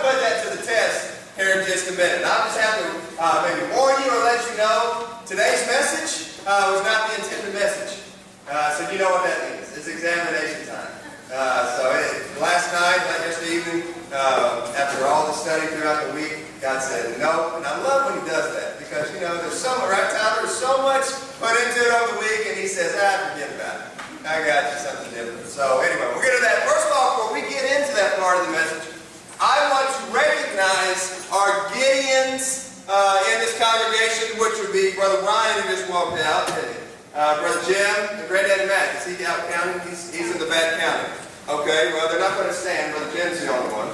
put that to the test here in just a minute. And I'll just have to maybe warn you or let you know, today's message was not the intended message. So you know what that means. It's examination time. Last night, like yesterday evening, after all the study throughout the week, God said no. And I love when He does that because, you know, there's so much, right, Tyler? There's so much put into it over the week, and He says, forget about it. I got you something different. So anyway, we'll get to that. First of all, before we get into that part of the message, I want to recognize our Gideons in this congregation, which would be Brother Ryan, who just walked out, Brother Jim, and Granddaddy Matt. Is he out counting? He's in the back counting. Okay, well, they're not going to stand. Brother Jim's the only one.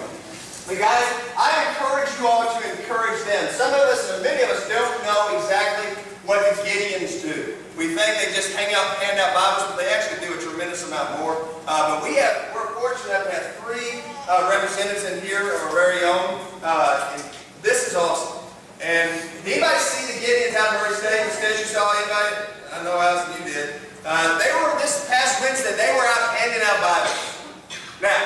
But guys, I encourage you all to encourage them. Some of us, or many of us, don't know exactly what the Gideons do. We think they just hand out Bibles, but they actually do a tremendous amount more. But we're fortunate enough to have 3 representatives in here of our very own. And this is awesome. And did anybody see the Gideons out in Murray State? Instead, you saw anybody? I know Allison, you did. They were this past Wednesday. They were out handing out Bibles. Now,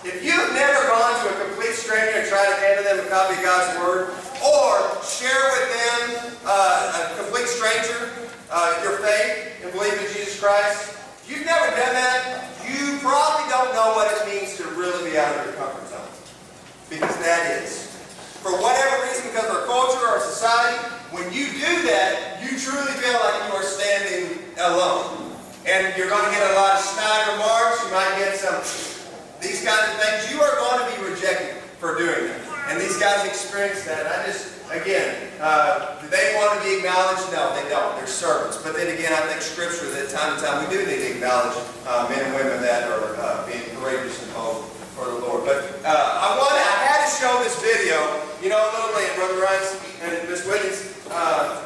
if you've never gone to a complete stranger and tried to hand them a copy of God's Word, or share with them, a complete stranger, your faith and believe in Jesus Christ, if you've never done that, you probably don't know what it means to really be out of your comfort zone. Because that is. For whatever reason, because of our culture, our society, when you do that, you truly feel like you are standing alone. And you're going to get a lot of snide remarks. You might get some, these kinds of things. You are going to be rejected for doing that. And these guys experience that. And do they want to be acknowledged? No, they don't. They're servants. But then again, I think Scripture, that time to time, we do need to acknowledge men and women that are being courageous and bold for the Lord. But I had to show this video. You know, a little late, Brother Rice and Miss Wiggins,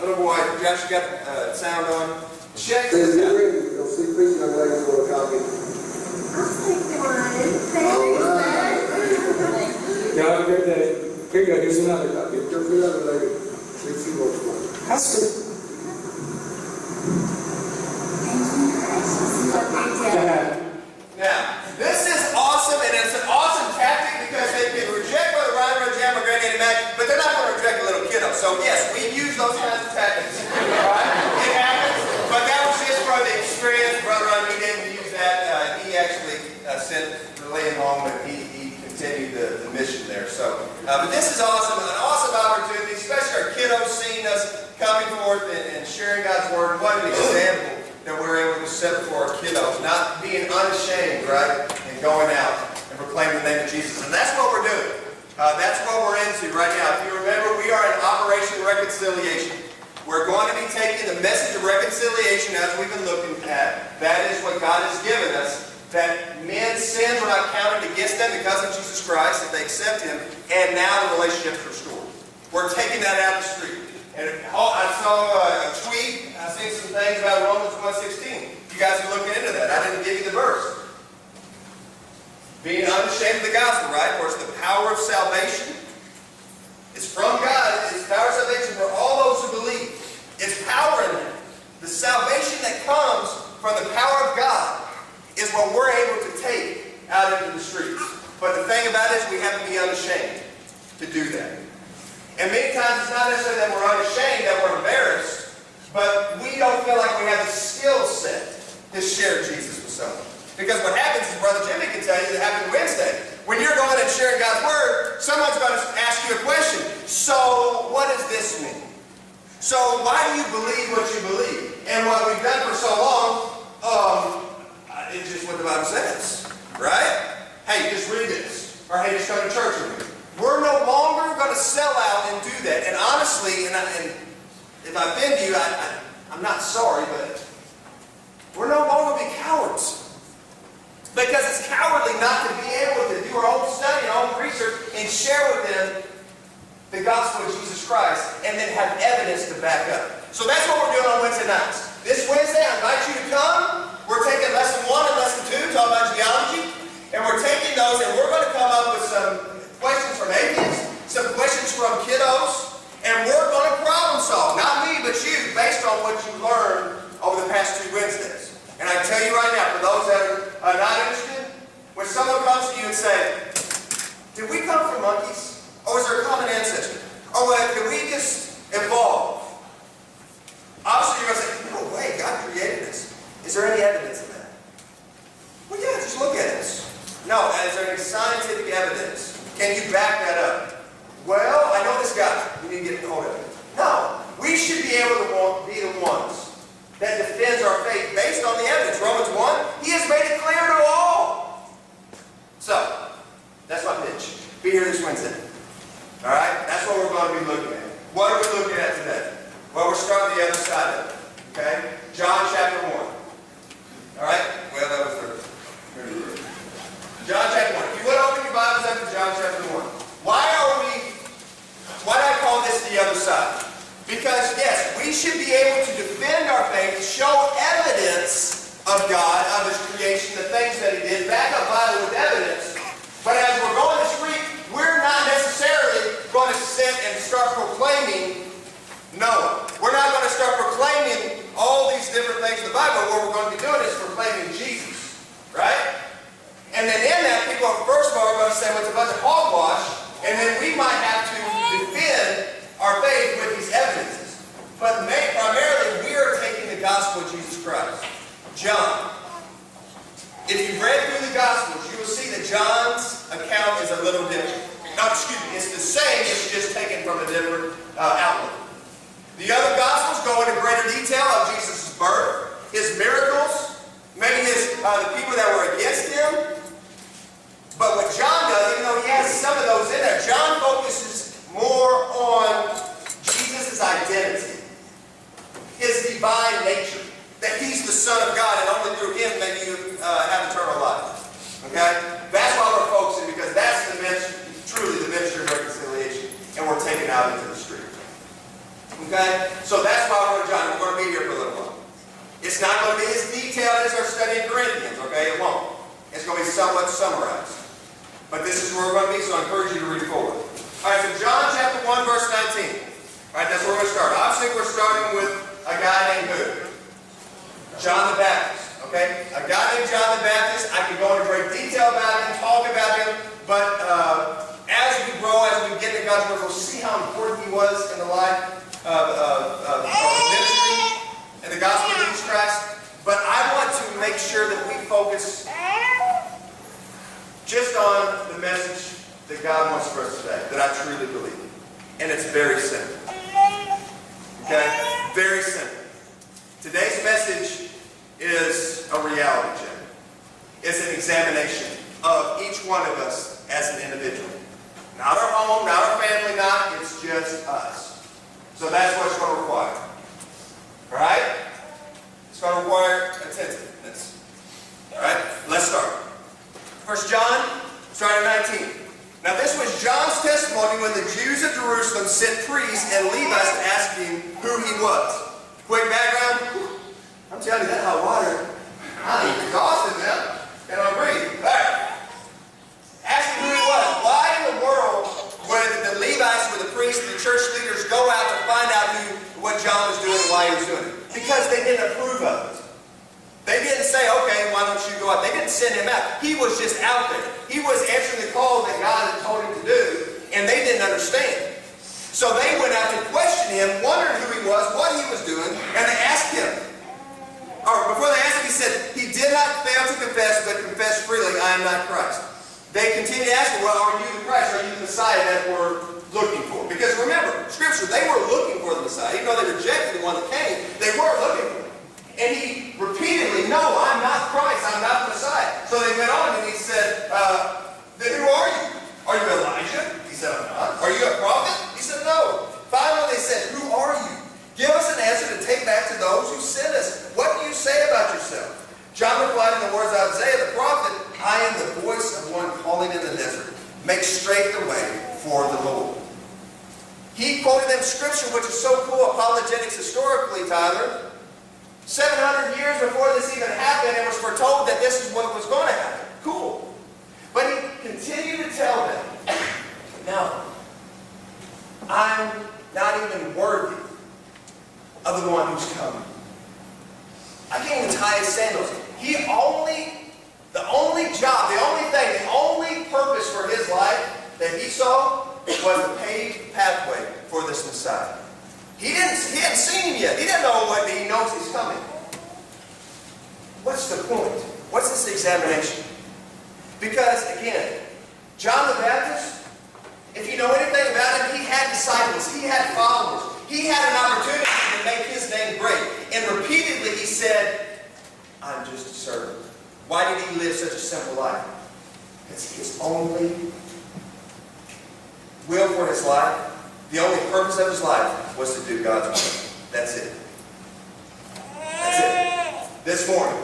little boy, Josh, you got sound on. Check this out. You'll see preaching on ladies for a copy. I'll take one. All right. Y'all have a great day. Here you go. Here's another copy. Just the other lady. Let's see what's going on. How's it? Now, this is awesome, and it's an awesome tactic because they can reject Brother Ryan, Brother Jam, or Granddaddy Mac, but they're not going to reject a little kiddo. So yes, we use those kinds of tactics. Right? It happens, but that was just for the experience. Brother Ryan, he didn't use that. He actually sent Lane home, and he continued the mission there. So, but this is awesome, an awesome opportunity, especially our kiddos seeing us coming forth and sharing God's Word. What an example that we're able to set before our kiddos, not being unashamed, right, and going out and proclaiming the name of Jesus. And that's what we're doing. That's what we're into right now. If you remember, we are in Operation Reconciliation. We're going to be taking the message of reconciliation as we've been looking at. That is what God has given us. That men's sins were not counted against them because of Jesus Christ, if they accept Him, and now the relationship is restored. We're taking that out of the street. And I saw a tweet, I seen some things about Romans 1:16. You guys are looking into that. I didn't give you the verse. Being unashamed of the gospel, right? Of course, the power of salvation is from God. It's power of salvation for all those who believe. It's power in that. The salvation that comes from the power of God is what we're able to take out into the streets. But the thing about it is we have to be unashamed to do that. And many times it's not necessarily that we're unashamed, that we're embarrassed, but we don't feel like we have the skill set to share Jesus with someone. Because what happens is, Brother Jimmy can tell you, that happened Wednesday. When you're going and sharing God's Word, someone's going to ask you a question. So, what does this mean? So, why do you believe what you believe? And what we've done for so long, it's just what the Bible says, right? Hey, just read this. Or hey, just come to church with me. We're no longer going to sell out and do that. And honestly, and if I offend you, I'm not sorry, but we're no longer going to be cowards. Because it's cowardly not to be able to do our own study, our own research, and share with them the gospel of Jesus Christ, and then have evidence to back up. So that's what we're doing on Wednesday nights. This Wednesday, I invite you to come. We're taking lesson 1 and lesson 2, talking about geology. And we're taking those, and we're going to come up with some questions from atheists, some questions from kiddos, and we're going to problem solve. Not me, but you, based on what you learned over the past 2 Wednesdays. And I tell you right now, for those that are not interested, when someone comes to you and say, Did we come from monkeys? Or was there a common ancestor? Or did we just evolve? Obviously, you're going to say, no way, God created us. Is there any evidence of that? Well, yeah, just look at us. No, is there any scientific evidence? Can you back that up? Well, I know this guy. We need to get hold of it. No, we should be able to be the ones that defends our faith based on the evidence. Romans 1, he has made it clear to all. So, that's my pitch. Be here this Wednesday. All right? That's what we're going to be looking at. What are we looking at today? Well, we're starting the other side of it. Okay? John chapter 1. All right? Well, that was the... John chapter 1. If you would open your Bibles up to John chapter 1. Why do I call this the other side? Because, yes, we should be able to defend our faith, show evidence of God, of His creation, the things that He did, back up Bible with evidence. But as we're going this week, we're not necessarily going to sit and start proclaiming Noah. We're not going to start proclaiming all these different things in the Bible. What we're going to be doing is proclaiming Jesus. Right? And then in that, people are first of all going to say, well, it's a bunch of hogwash. And then we might have to defend our faith with these evidences. But primarily, we are taking the gospel of Jesus Christ. John. If you've read through the Gospels, you will see that John's account is a little different. No, excuse me, it's the same, it's just taken from a different outlook. The other Gospels go into greater detail of Jesus' birth, His miracles, maybe the people that were against Him. But what John does, even though he has some of those in there, John focuses more on Jesus' identity, His divine nature. That He's the Son of God, and only through Him may you have eternal life. Okay? That's why we're focusing, because that's the truly the ministry of reconciliation. And we're taken out into the street. Okay? So that's why we're in John. We're going to be here for a little while. It's not going to be as detailed as our study in Corinthians. Okay? It won't. It's going to be somewhat summarized. But this is where we're going to be, so I encourage you to read forward. Alright, so John chapter 1, verse 19. Alright, that's where we're going to start. Obviously, we're starting with a guy named who? John the Baptist, okay? A guy named John the Baptist. I can go into great detail about him, talk about him, but as we grow, as we get into God's Word, we'll see how important he was in the life of ministry and the gospel of Jesus Christ. But I want to make sure that we focus just on the message that God wants for us today, that I truly believe. And it's very simple. Okay? Very simple. Today's message is a reality check. It's an examination of each one of us as an individual. Not our home, not our family, it's just us. So that's what it's going to require. Alright? It's going to require attentiveness. Alright? Let's start. 1 John, starting at 19. Now this was John's testimony when the Jews of Jerusalem sent priests and Levites to ask him who he was. Quick background. I'm telling you, that hot water, I'm exhausted now. Can I breathe? All right. Ask him who he was. Why in the world would the Levites, with the priests, the church leaders go out to find out what John was doing and why he was doing it? Because they didn't approve of it. They didn't say, okay, why don't you go out? They didn't send him out. He was just out there. He was answering the call that God had told him to do, and they didn't understand. So they went out to question him, wondering who he was, what he was doing, and they asked him. Or before they asked him, he said, he did not fail to confess, but confessed freely, I am not Christ. They continued to ask him, well, are you the Christ? Are you the Messiah that we're looking for? Because remember, Scripture, they were looking for the Messiah. Even though they rejected the one that came, they were looking for him. And he repeatedly, no, I'm not Christ, I'm not the Messiah. So they went on and he said, then who are you? Are you Elijah? He said, I'm not. Are you a prophet? He said, no. Finally they said, who are you? Give us an answer to take back to those who sent us. What do you say about yourself? John replied in the words of Isaiah the prophet, I am the voice of one calling in the desert. Make straight the way for the Lord. He quoted them Scripture, which is so cool, apologetics historically, Tyler. 700 years before this even happened, it was foretold that this is what was going to happen. Cool. But he continued to tell them, no, I'm not even worthy of the one who's coming. I can't even tie his sandals. The only job, the only thing, the only purpose for his life that he saw was the paved pathway for this Messiah. He hadn't seen him yet. He didn't know what, he knows he's coming. What's the point? What's this examination? Because, again, John the Baptist, if you know anything about him, he had disciples. He had followers. He had an opportunity to make his name great. And repeatedly he said, I'm just a servant. Why did he live such a simple life? Because his only will for his life, the only purpose of his life, was to do God's will. That's it. That's it. This morning,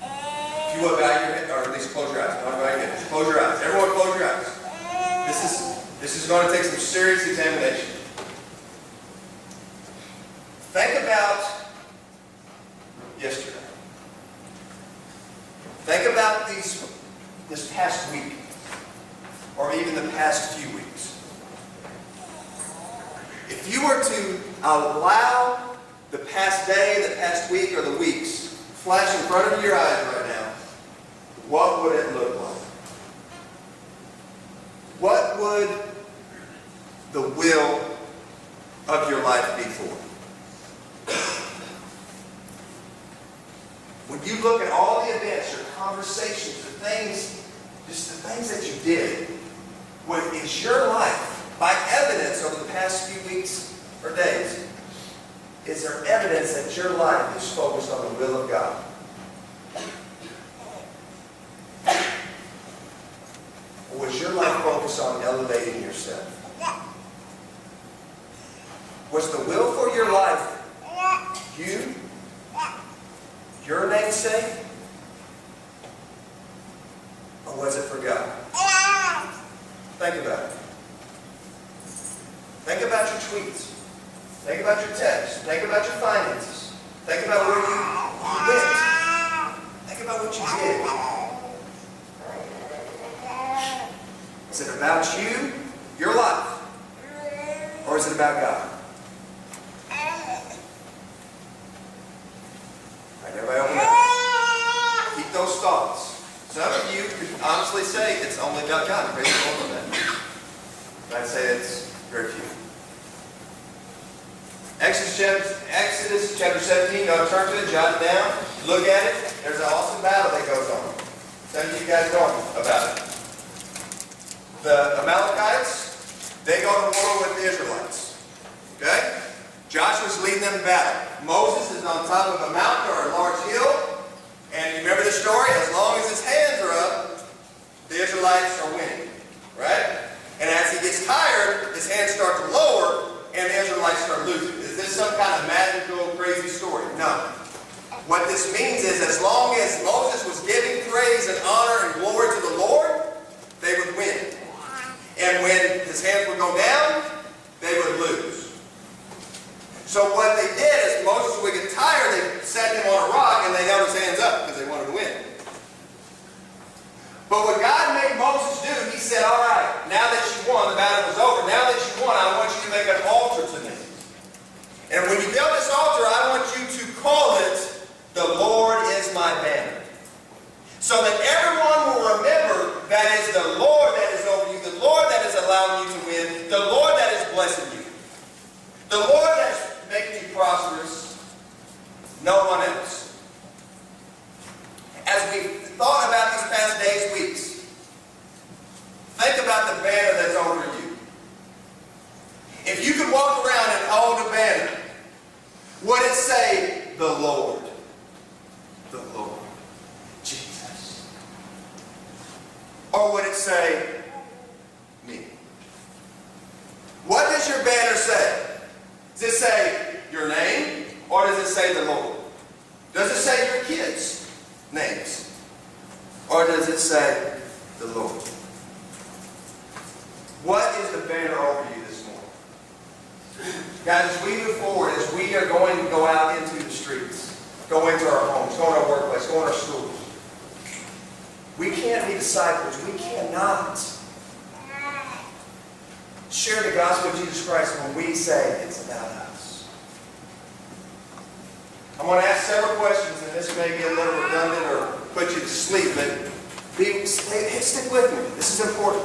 if you will bow your head, or at least close your eyes. Don't bow your head. Close your eyes. Everyone close your eyes. This is going to take some serious examination. Think about yesterday. Think about this past week, or even the past few weeks. If you were to allow the past day, the past week, or the weeks flash in front of your eyes right now, what would it look like? What would the will of your life be for? When you look at all the events, your conversations, the things, just the things that you did, is your life, by evidence over the past few weeks or days, is there evidence that your life is focused on the will of God? Or was your life focused on elevating yourself? Was the will for your life you? Your name's sake? Or was it for God? Think about it. Think about your tweets. Think about your texts. Think about your finances. Think about where you went. Think about what you did. Is it about you, your life? Or is it about God? Everybody open up. Keep those thoughts. Some of you could honestly say it's only about God. Praise the Lord on that. I'd say it's very few. Exodus chapter 17. Go turn to it, jot it down, look at it. There's an awesome battle that goes on. Some of you guys know about it. The Amalekites, they go to war with the Israelites. Okay? Joshua's leading them to battle. Moses is on top of a mountain or a large hill. And you remember the story? As long as his hands are up, the Israelites are winning. Right? And as he gets tired, his hands start to lower, and the Israelites start losing. Is this some kind of magical, crazy story? No. What this means is as long as Moses was giving praise and honor and glory to the Lord, they would win. And when his hands would go down, they would lose. So what they did is Moses would get tired, they set him on a rock and they held his hands up because they wanted to win. But what God made Moses do, he said, all right, now that you won, the battle was over. Now that you won, I want you to make an altar to me. And when you build this altar, I want you to call it, the Lord is my banner. So that everyone will remember that is the Lord that is over you, the Lord that is allowing you to win, the Lord that is blessing you, the Lord that is making you prosperous, no one else. As we thought about these past days, weeks, think about the banner that's over you. If you could walk around and hold a banner, would it say, the Lord? The Lord. Jesus. Or would it say, me? What does your banner say? Does it say your name, or does it say the Lord? Does it say your kids' names, or does it say the Lord? What is the banner over you this morning? Guys, as we move forward, as we are going to go out into the streets, go into our homes, go to our workplace, go to our schools, we can't be disciples. We cannot share the gospel of Jesus Christ when we say it's about us. I want to ask several questions, and this may be a little redundant or put you to sleep, but stick with me. This is important.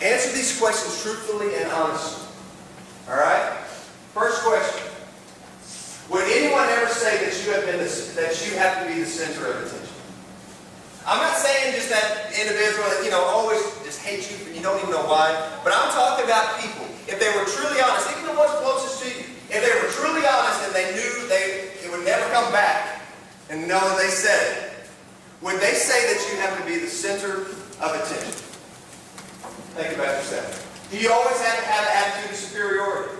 Answer these questions truthfully and honestly. All right? First question. Would anyone ever say that you have to be the center of attention? I'm not saying just that individual that, always just hates you and you don't even know why. But I'm talking about people. If they were truly honest, even the ones closest to you, if they were truly honest and they knew it would never come back and know that they said it, would they say that you have to be the center of attention? Think about yourself. Do you always have to have an attitude of superiority?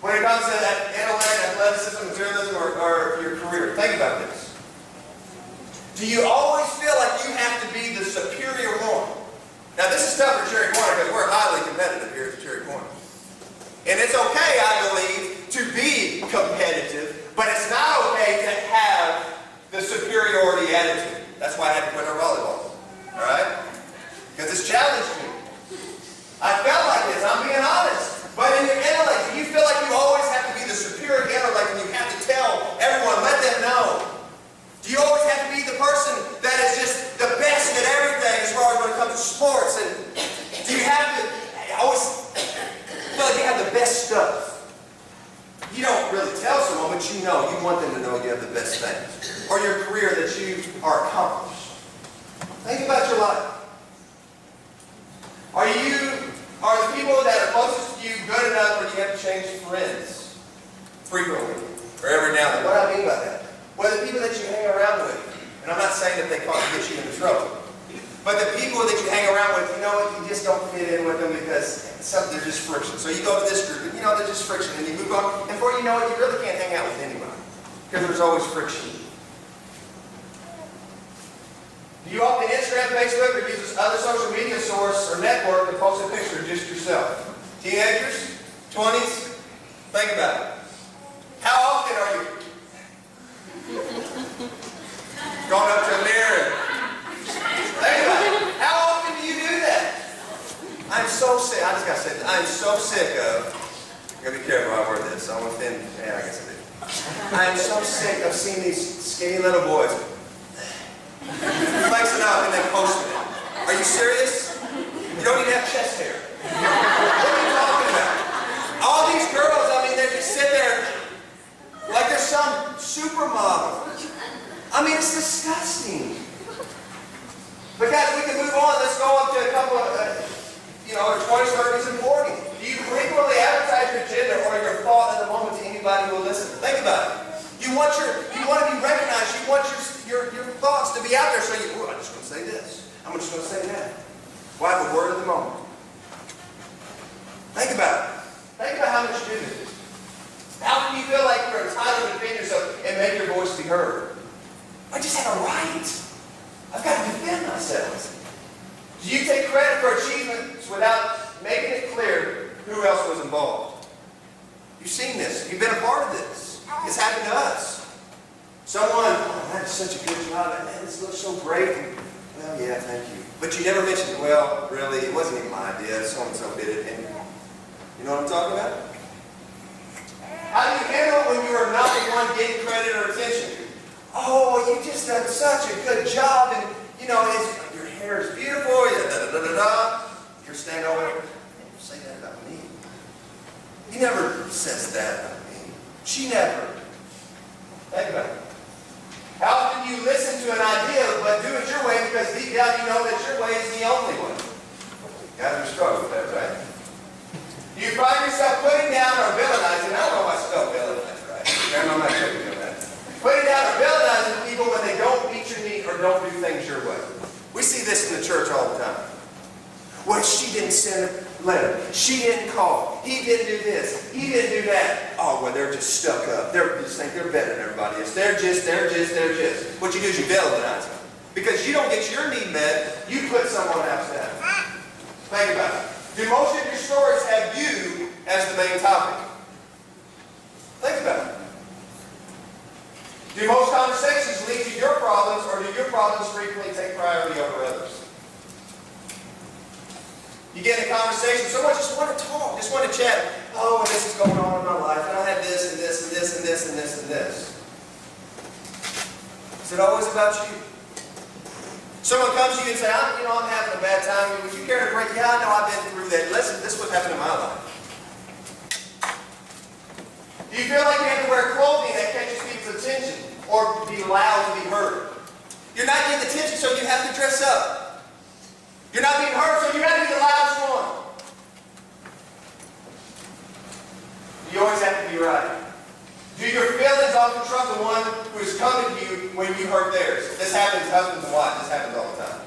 When it comes to that intellect, athleticism, materialism, or your career, think about this. Do you always feel like you have to be the superior one? Now, this is tough for Cherry Corner because we're highly competitive here at Cherry Corner. And it's okay, I believe, to be competitive, but it's not okay to have the superiority attitude. That's why I had to quit our volleyball. All right? Because it's challenged me. I felt like this, I'm being honest. But in your intellect, do you feel like you always have to be the superior intellect and you have to tell everyone, let them know? Do you always have to be the person that is just the best at everything as far as when it comes to sports? And do you have to always feel like you have the best stuff? You don't really tell someone, but you want them to know you have the best things. Or your career that you are accomplished. Think about your life. Are the people that are closest to you good enough where you have to change friends frequently or every now and then? What do I mean by that? Well, the people that you hang around with, and I'm not saying that they can't get you into trouble, but the people that you hang around with, you just don't fit in with them because there's just friction. So you go to this group, and there's just friction, and you move on, and before you know it, you really can't hang out with anybody because there's always friction. Do you open Instagram, Facebook, or use other social media source or network to post a picture of just yourself? Teenagers? 20s? Think about it. How often are you going up to a mirror? Think about it. How often do you do that? I'm so sick. I just got to say this. I'm so sick of, I'm going to be careful how I word this. I don't want to offend, I guess I do. I'm so sick of seeing these skinny little boys flexing up and then posting it. Are you serious? You don't even have chest hair. What are you talking about? All these girls, they just sit there like they're some supermodel. It's disgusting. But guys, we can move on. Let's go up to a couple of, 20s, 30s, and 40s. Do you frequently advertise your gender or your thought at the moment to anybody who will listen? Think about it. You want to be recognized. You want your thoughts to be out there. So I'm just going to say this. I'm just going to say that. Well, I have a word of the moment. Think about it. Think about how much you do this. How can you feel like you're entitled to defend yourself and make your voice be heard? I just have a right. I've got to defend myself. Do you take credit for achievements without making it clear who else was involved? You've seen this. You've been a part of this. It's happened to us. Someone, that's such a good job. Man, this looks so great. Well, yeah, thank you. But you never mentioned, well, really, it wasn't even my idea. So-and-so did it. And you know what I'm talking about? How do you handle it when you are not the one getting credit or attention? Oh, you just done such a good job, and your hair is beautiful. You're standing over there. Don't say that about me. He never says that about me. She never. Think about it. How often do you listen to an idea but do it your way because deep down you know that your way is the only way? Guys are struggling with that, right? Do you find yourself putting down or villainizing? I don't know if I spell villainize right. I'm not sure you know that. Putting down or villainizing people when they don't meet your need or don't do things your way. We see this in the church all the time. Well, she didn't send a letter. She didn't call. He didn't do this. He didn't do that. Oh, well, they're just stuck up. They just think they're better than everybody else. They're just. What you do is you villainize them. Because you don't get your need met, you put someone else down. Think about it. Do most of your stories have you as the main topic? Think about it. Do most conversations lead to your problems, or do your problems frequently take priority over others? You get in a conversation, someone just want to talk, just want to chat. Oh, and this is going on in my life, and I have this, and this, and this, and this, and this, and this. Is it always about you? Someone comes to you and says, I'm having a bad time. Would you care to pray? Yeah, I know I've been through that. Listen, this is what happened in my life. Do you feel like you have to wear clothing that catches people's attention or be loud to be heard? You're not getting attention, so you have to dress up. You're not being heard, so you have to be the loudest one. You always have to be right. Do your feelings often trump the one who is coming to you when you hurt theirs? This happens, husbands and wives. This happens all the time.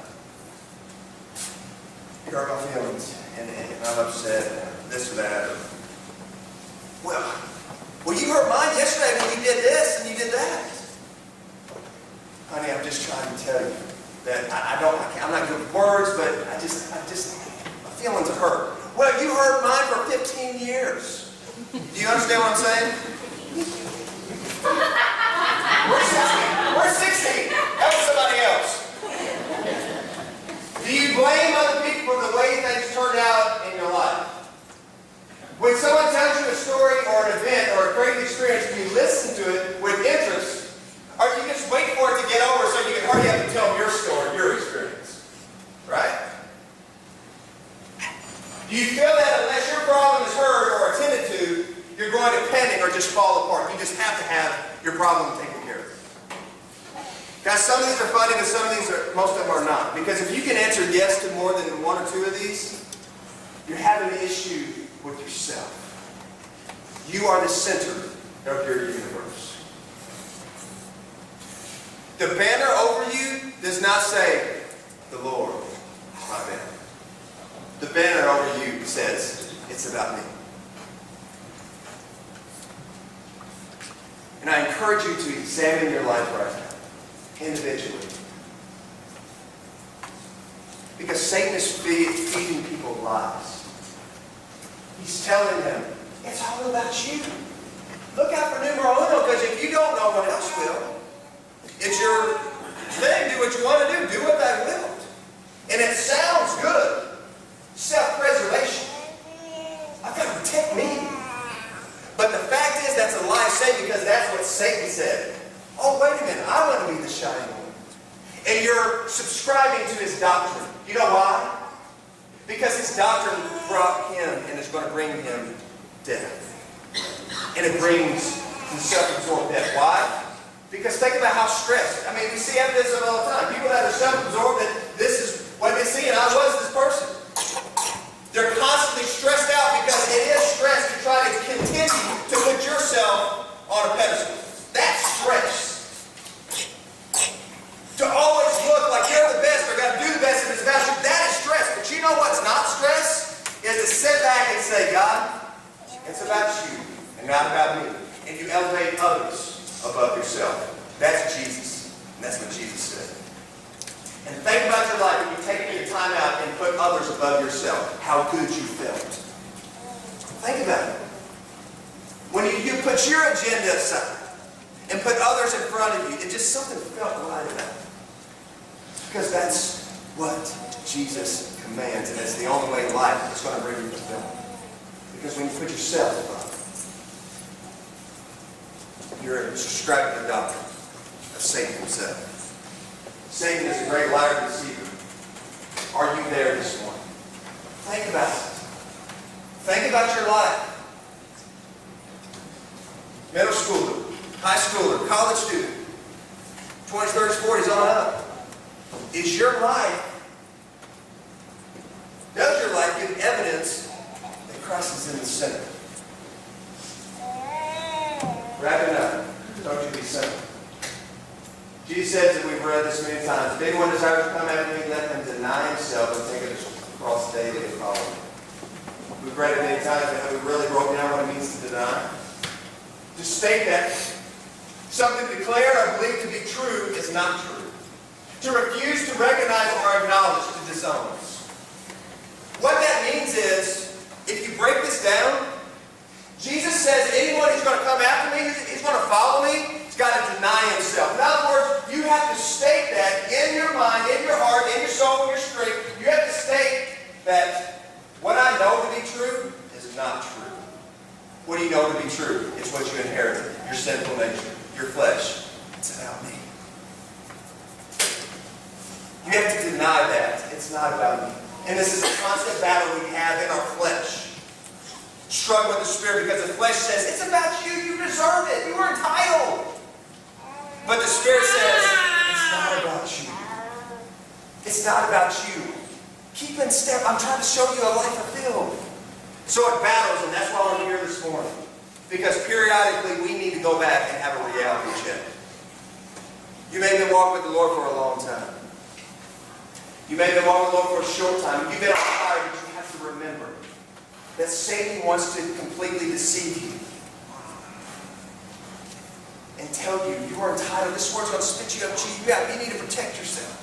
You hurt my feelings, and I'm upset, this or that. Well, you hurt mine yesterday when you did this and you did that. Honey, I'm just trying to tell you that I'm not good with words, but I just, my feelings are hurt. Well, you hurt mine for 15 years. Do you understand what I'm saying? We're 16. Help somebody else. Do you blame other people for the way things turned out in your life? When someone tells you a story or an event or a crazy experience, do you listen to it with interest, or do you just wait for it to get over so you can hurry up and tell them your story, your experience? Right? Do you feel that unless your problem is heard or attended to, you're going to panic or just fall apart? You just have to have your problem taken care of. Guys, some of these are funny, but some of these most of them are not. Because if you can answer yes to more than one or two of these, you're having an issue with yourself. You are the center of your universe. The banner over you does not say, the Lord is my banner. The banner over you says, it's about me. And I encourage you to examine your life right now, individually. Because Satan is feeding people lies. He's telling them, it's all about you. Look out for numero uno, because if you don't, no one else will. It's your thing. Do what you want to do. Do what they will. And it sounds good. Self-preservation. I've got to protect me. But the fact is, that's a lie of Satan, because that's what Satan said. Oh, wait a minute. I want to be the shining one. And you're subscribing to his doctrine. You know why? Because his doctrine brought him and is going to bring him death. And it brings him self-absorbed death. Why? Because think about how stressed. I mean, we see evidence of it all the time. People that are self-absorbed, that this is what they see, and I was this person. They're constantly stressed out because it is stress to try to continue to put yourself on a pedestal. That's stress. To always look like you're the best or got to do the best if it's about you, that is stress. But you know what's not stress? Is to sit back and say, God, it's about you and not about me. And you elevate others above yourself. That's Jesus. And that's what Jesus said. And think about your life when you've taken your time out and put others above yourself. How good you felt. Think about it. When you put your agenda aside and put others in front of you, it just something felt right about it. Because that's what Jesus commands, and it's the only way in life that's going to bring you fulfillment. Because when you put yourself above, you're subscribing to the doctrine of Satan himself. Satan is a great liar and deceiver. Are you there this morning? Think about it. Think about your life. Middle schooler, high schooler, college student, 20s, 30s, 40s, on up. Is your life, does your life give evidence that Christ is in the center? Wrapping up, don't you be simple. Jesus says that we've read this many times. If anyone desires to come after me, let him deny himself and take his cross daily and follow me. We've read it many times, but have we really broken down what it means to deny? To state that something declared or believed to be true is not true. To refuse to recognize or acknowledge, to disown. What that means is, if you break this down, Jesus says anyone who's going to come after me, he's going to follow me, he's got to deny himself. In other words, you have to state that in your mind, in your heart, in your soul, in your strength. You have to state that what I know to be true is not true. What do you know to be true? It's what you inherited, your sinful nature, your flesh. It's about me. You You have to deny that. It's not about me. And this is a constant battle we have in our flesh. Struggle with the Spirit because the flesh says, it's about you. You deserve it. You are entitled. But the Spirit says, it's not about you. It's not about you. Keep in step. I'm trying to show you a life fulfilled. So it battles, and that's why I'm here this morning. Because periodically we need to go back and have a reality check. You may have been walking with the Lord for a long time. You may have been walking with the Lord for a short time. You've been on fire, but you have to remember that Satan wants to completely deceive you and tell you you are entitled. This word's going to spit you up, you need to protect yourself.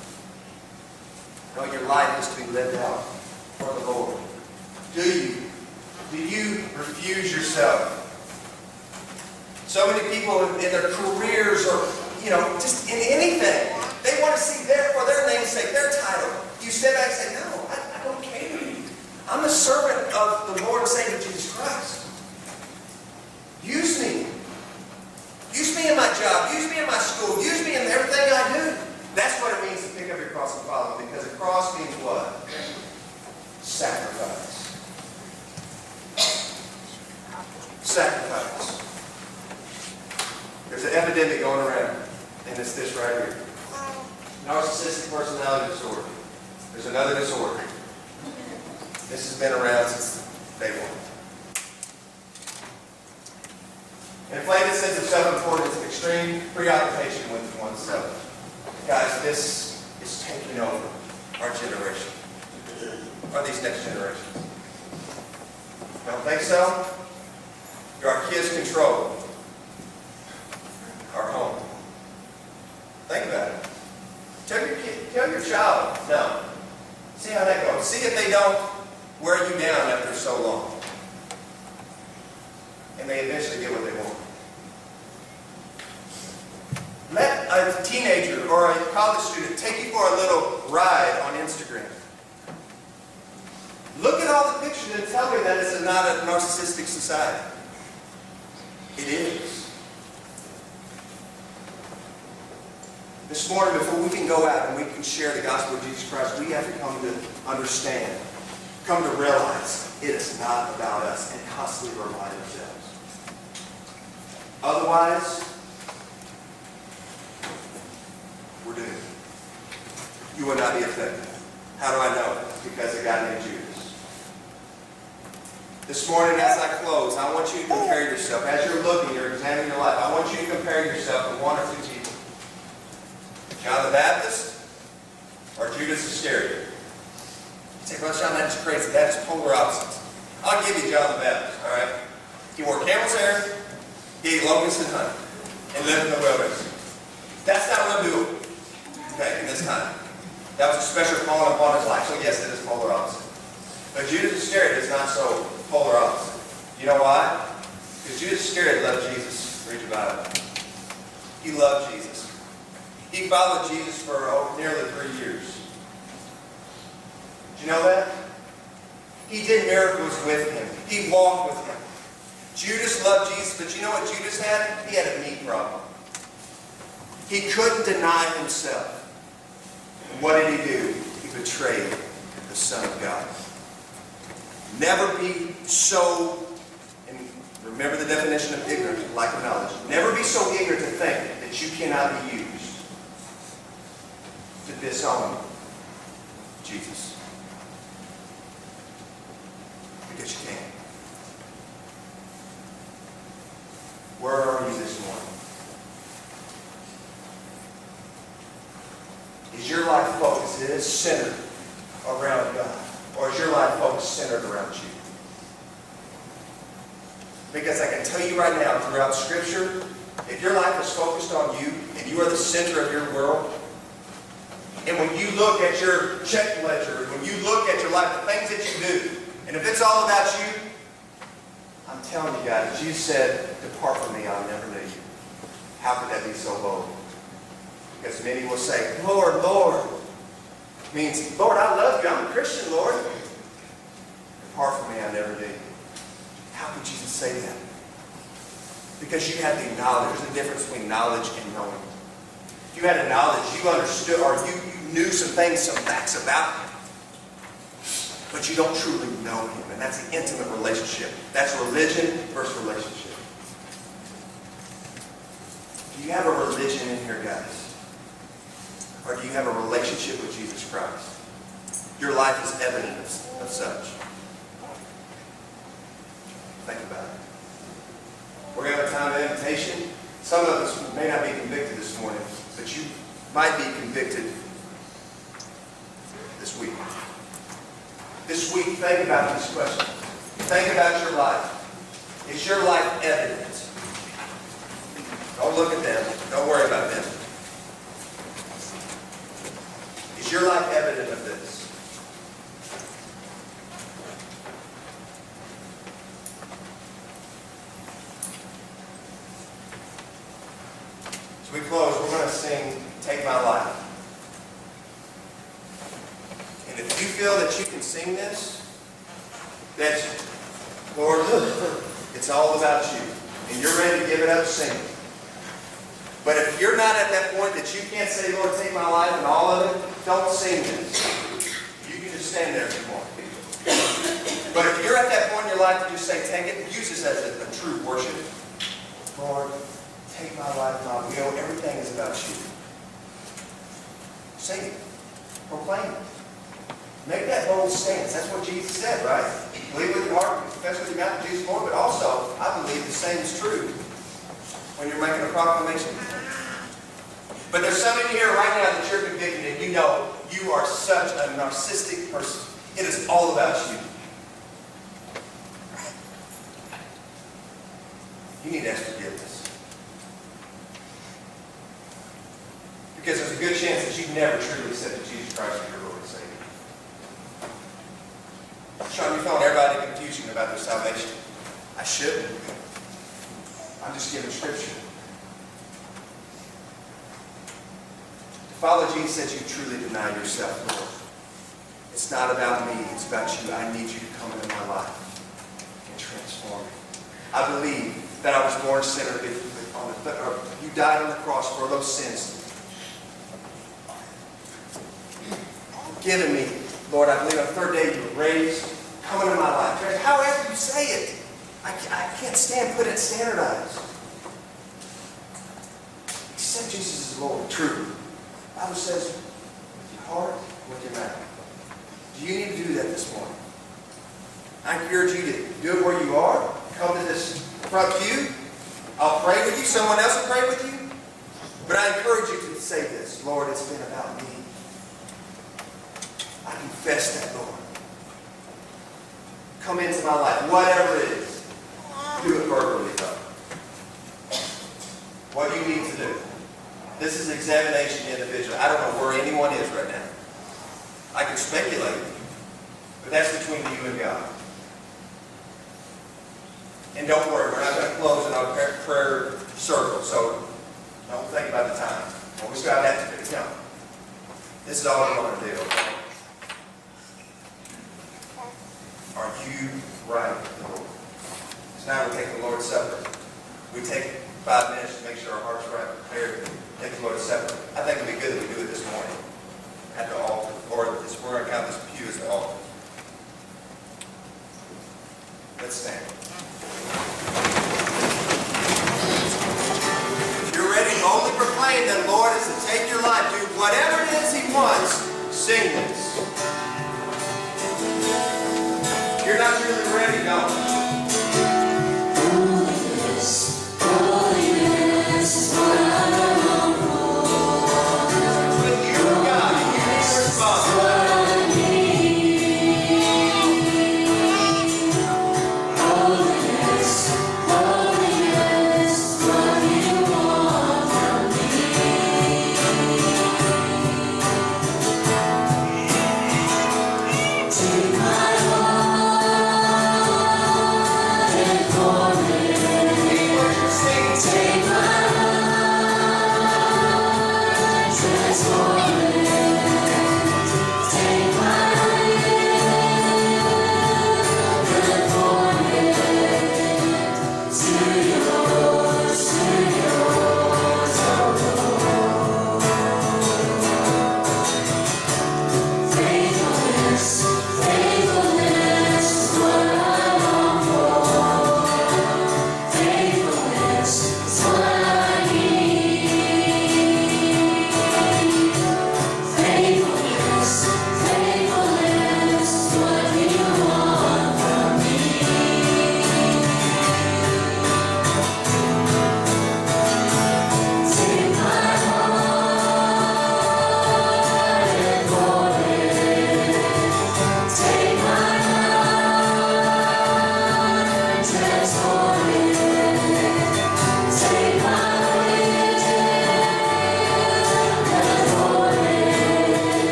No, your life is to be lived out for the Lord. Do you? Do you refuse yourself? So many people in their careers or, just in anything, they want to see for their name's sake, their title. You step back and say, no, I don't care. I'm a servant of the Lord and Savior Jesus Christ. Use me. Use me in my job. Use me in my school. Use me in everything I do. That's what it means to pick up your cross and follow me. Because a cross means what? Sacrifice. Sacrifice. There's an epidemic going around, and it's this right here. Narcissistic personality disorder. There's another disorder. This has been around since day one. Inflated sense of self-importance and extreme preoccupation with oneself. Guys, this is taking over our generation. Or these next generations. Don't think so? Our kids control our home. Think about it. Tell your child, no. See how that goes. See if they don't wear you down after so long. And they eventually get what they want. Let a teenager or a college student take you for a little ride on Instagram. Look at all the pictures and tell me that it's not a narcissistic society. It is. This morning, before we can go out and we can share the gospel of Jesus Christ, we have to come to understand, come to realize it is not about us and constantly remind ourselves. Otherwise, we're doomed. You will not be affected. How do I know? Because a guy named Judas. This morning, as I close, I want you to compare yourself. As you're looking, you're examining your life, I want you to compare yourself to one or two people. John the Baptist or Judas Iscariot. You say, well, John, that's crazy. That's polar opposites. I'll give you John the Baptist, all right? He wore camel's hair, he ate locusts and honey, and lived in the wilderness. That's not going to do it, okay, in this time. That was a special calling upon his life. So yes, it is polar opposite. But Judas Iscariot is not so polar opposite. You know why? Because Judas Iscariot loved Jesus. Read your Bible. He loved Jesus. He followed Jesus for nearly 3 years. Did you know that? He did miracles with him. He walked with him. Judas loved Jesus, but you know what Judas had? He had a meat problem. He couldn't deny himself. And what did he do? He betrayed the Son of God. Never be so, and remember the definition of ignorant, lack of knowledge. Never be so ignorant to think that you cannot be used to disown Jesus. Because you can. Where are you this morning? Is your life focused, is centered around God? Or is your life focused centered around you? Because I can tell you right now, throughout Scripture, if your life is focused on you, and you are the center of your world, and when you look at your check ledger, when you look at your life, the things that you do, and if it's all about you, I'm telling you guys, Jesus said, depart from me, I'll never know you. How could that be so bold? Because many will say, Lord, Lord. Means, Lord, I love you. I'm a Christian, Lord. Depart from me, I never did. How could Jesus say that? Because you had the knowledge. There's a difference between knowledge and knowing. You had a knowledge. You understood, or you knew some things, some facts about him, but you don't truly know him. And that's an intimate relationship. That's religion versus relationship. Do you have a religion in here, guys? Or do you have a relationship with Jesus Christ? Your life is evidence of such. Think about it. We're going to have a time of invitation. Some of us may not be convicted this morning, but you might be convicted this week. This week, think about these questions. Think about your life. Is your life evident? Don't look at them. Don't worry about them. Is your life evident of this? As we close, we're going to sing Take My Life. And if you feel that you can sing this, that, Lord, it's all about you. And you're ready to give it up, sing it. But if you're not at that point that you can't say, Lord, take my life and all of it, don't sing this. You can just stand there if you want. But if you're at that point in your life to just say, take it, use this as a true worship. Lord, take my life, my will. Everything is about you. Sing it. Proclaim it. Make that bold stance. That's what Jesus said, right? Believe with your heart, confess with your mouth, Jesus Lord. But also, I believe the same is true when you're making a proclamation. But there's somebody here right now that you're convicted and you know you are such a narcissistic person. It is all about you. You need to ask forgiveness. Because there's a good chance that you've never truly accepted Jesus Christ as your Lord and Savior. Sean, you're throwing everybody into confusion about their salvation. I shouldn't. I'm just giving scripture. To follow Jesus says you truly deny yourself, Lord. It's not about me, it's about you. I need you to come into my life and transform me. I believe that I was born a sinner. You died on the cross for those sins. Forgive me, Lord. I believe on the third day you were raised. Come into my life. However you say it. I can't stand put it standardized. Accept Jesus as Lord. True. The Bible says with your heart, with your mouth. Do you need to do that this morning? I encourage you to do it where you are. Come to this front pew. I'll pray with you. Someone else will pray with you. But I encourage you to say this. Lord, it's been about me. I confess that, Lord. Come into my life. Whatever it is. Do it verbally, though. What do you need to do? This is an examination of the individual. I don't know where anyone is right now. I can speculate, but that's between you and God. And don't worry, we're not going to close in our prayer circle, so don't think about the time. Well, we still have that to do. No. This is all we want to do, okay? Are you right with the Lord? So now we take the Lord's Supper. We take 5 minutes to make sure our heart's right, prepared to take the Lord's Supper. I think it would be good that we do it this morning at the altar. Or we're going to count this pew as the altar. Let's stand. If you're ready, boldly proclaim that Lord is to take your life. Do whatever it is He wants. Sing this. If you're not really ready, don't.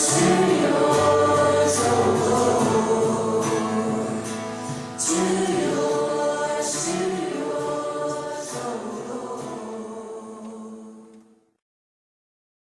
see